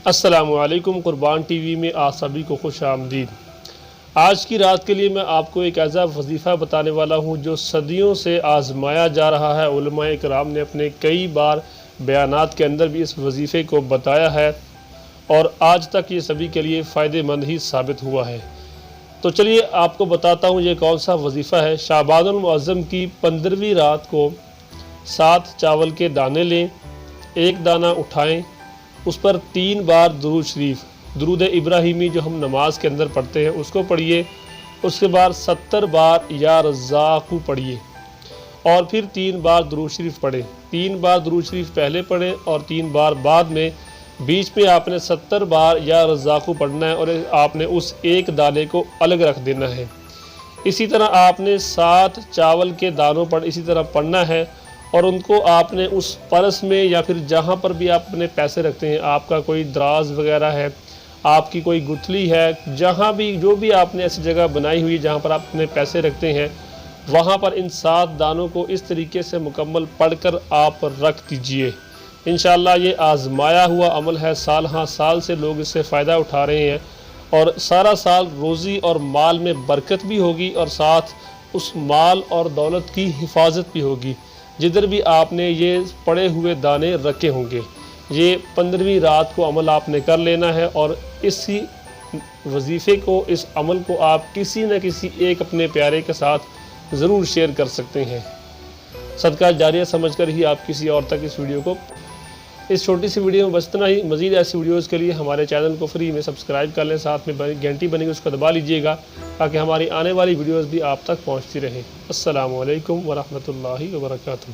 السلام علیکم، قربان ٹی وی میں آپ سبھی کو خوش آمدید۔ آج کی رات کے لیے میں آپ کو ایک ایسا وظیفہ بتانے والا ہوں جو صدیوں سے آزمایا جا رہا ہے۔ علماء کرام نے اپنے کئی بار بیانات کے اندر بھی اس وظیفے کو بتایا ہے اور آج تک یہ سبھی کے لیے فائدہ مند ہی ثابت ہوا ہے۔ تو چلیے آپ کو بتاتا ہوں یہ کون سا وظیفہ ہے۔ شعبان المعظم کی 15ویں رات کو 7 چاول کے دانے لیں، ایک دانہ اٹھائیں، اس پر 3 بار درود شریف، درود ابراہیمی جو ہم نماز کے اندر پڑھتے ہیں اس کو پڑھیے، اس کے بعد 70 بار یا رزاق پڑھیے اور پھر 3 بار درود شریف پڑھیں۔ 3 بار درود شریف پہلے پڑھیں اور 3 بار بعد میں، بیچ میں آپ نے 70 بار یا رزاق پڑھنا ہے اور آپ نے اس ایک دانے کو الگ رکھ دینا ہے۔ اسی طرح آپ نے 7 چاول کے دانوں پر اسی طرح پڑھنا ہے اور ان کو آپ نے اس پرس میں یا پھر جہاں پر بھی آپ اپنے پیسے رکھتے ہیں، آپ کا کوئی دراز وغیرہ ہے، آپ کی کوئی گتھلی ہے، جہاں بھی جو بھی آپ نے ایسی جگہ بنائی ہوئی جہاں پر آپ اپنے پیسے رکھتے ہیں، وہاں پر ان 7 دانوں کو اس طریقے سے مکمل پڑھ کر آپ رکھ دیجئے۔ انشاءاللہ یہ آزمایا ہوا عمل ہے، سال ہاں سال سے لوگ اس سے فائدہ اٹھا رہے ہیں اور سارا سال روزی اور مال میں برکت بھی ہوگی اور ساتھ اس مال اور دولت کی حفاظت بھی ہوگی جدھر بھی آپ نے یہ پڑے ہوئے دانے رکھے ہوں گے۔ یہ 15ویں رات کو عمل آپ نے کر لینا ہے اور اسی وظیفے کو، اس عمل کو آپ کسی نہ کسی ایک اپنے پیارے کے ساتھ ضرور شیئر کر سکتے ہیں۔ صدقہ جاریہ سمجھ کر ہی آپ کسی اور تک اس ویڈیو کو، اس چھوٹی سی ویڈیو میں بس اتنا ہی۔ مزید ایسی ویڈیوز کے لیے ہمارے چینل کو فری میں سبسکرائب کر لیں، ساتھ میں گھنٹی بنے گی اس کو دبا لیجئے گا تاکہ ہماری آنے والی ویڈیوز بھی آپ تک پہنچتی رہیں۔ السلام علیکم ورحمۃ اللہ وبرکاتہ۔